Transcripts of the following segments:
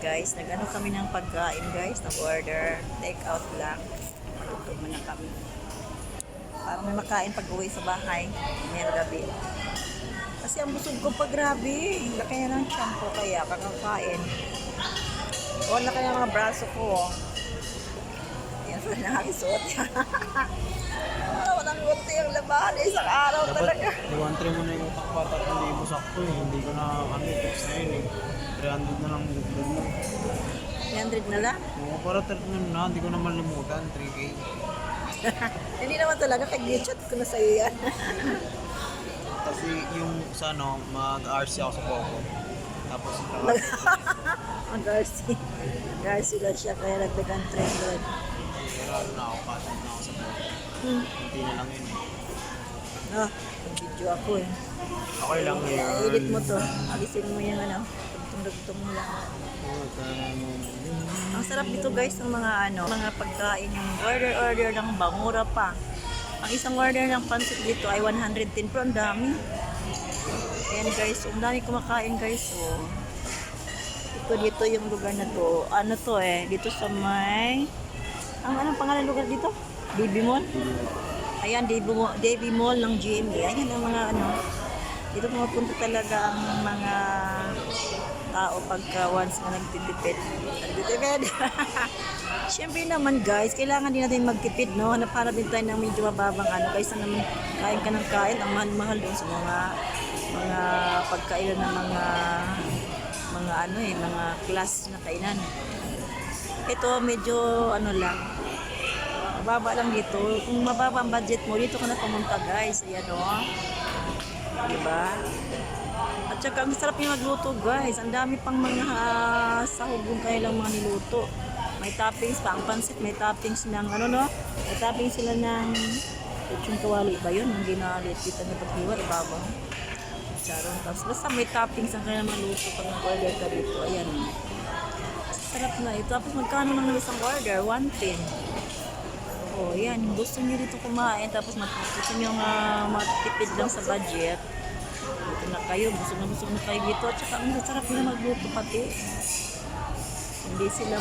guys, nag-ano kami ng pagkain guys, nag-order, take out lang. Matuto muna kami. Para may makain pag uwi sa bahay, ngayong gabi. Kasi ang busog ko pa grabe, laki na ng tiyan ko kaya kakakain. Wala kaya mga braso ko. Yan pa nakakisuot. Walang gunti ang labahan, isang araw talaga. Iwan-try mo na yung utak pa, 3,000 sakto eh. Hindi ko na fix na yun eh. 300 na lang dugdug mo. 300 na lang? Oo, para 30 na, hindi ko na malimutan, 3K. Hindi naman talaga, kag-chat ko na sa'yo yan. Kasi yung sa ano, mag-RC ako sa Poco. Tapos Mag-RC. Mag-RC lang siya, kaya nagdagan 300. pero ano na ako, patent na ako sa Poco. Hindi na lang yun eh. Nag-video ako eh. Okay lang yun. Edit mo to. Alisin mo yung ano. Tugtong mo lang. Ang sarap dito guys ng mga pagkain. Yung order ng bangura pa. Ang isang order ng pansit dito ay 110 pero ang dami. Ayan guys, ang dami kumakain guys. Oh. Dito yung lugar na to. Ano to eh, dito sa may... Anong pangalan lugar dito? Baby Mall? Ayan, Davy Mall ng GMA. Ayan ang mga dito pumapunta talaga ang mga tao pagka once na nagtitipid. Siyempre naman guys, kailangan din natin magtipid, no? Para din tayo ng medyo mababang kaysa naman kain ka ng kain, ang mahal-mahal dun sa mga pagkailan ng mga class na kainan. Ito medyo lang, mababa lang dito. Kung mababa ang budget mo, dito ka na pumunta guys. Ayan o. Diba? At saka ang sarap yung magluto guys. Ang dami pang mga sahog yung kailang mga niluto. May toppings pa. Ang pansit may toppings ng may toppings sila ng lechon kawali ba yun? Ang ginalit dito na paghiwa. Ibabaw. Charong. Tapos basta may toppings ang kailang mga luto pag nag-order ka dito. Ayan. Sarap na ito. Tapos magkano lang ng isang order? 110. Oh, yan. Gusto niyo dito kumain, tapos gusto niyo matipid lang sa budget. Dito na kayo. Busog na kayo dito. At saka ang sarap nila magluto pati. Hindi sila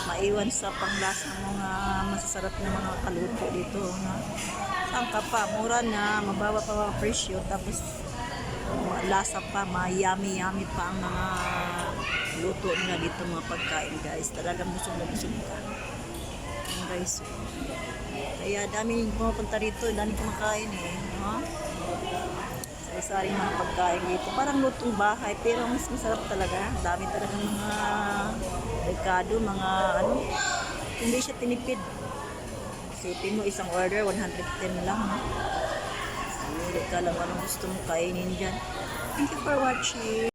maiwan sa panglasa ng mga masasarap na mga kaluto dito. Saan ka pa? Mura na. Mababa pa mga presyo. Tapos lasa pa. Yummy pa ang mga luto nila dito mga pagkain guys. Talagang busog na busog ka. Ayan guys. Kaya dami pumunta rito, dami kumakain eh. Sari-saring mga pagkain dito. Parang lutong bahay pero mas masarap talaga. Dami talaga mga rekado, mga hindi siya tinipid. Isipin mo isang order, 110 lang. Hindi ka lang anong gusto mo kainin dyan. Thank you for watching.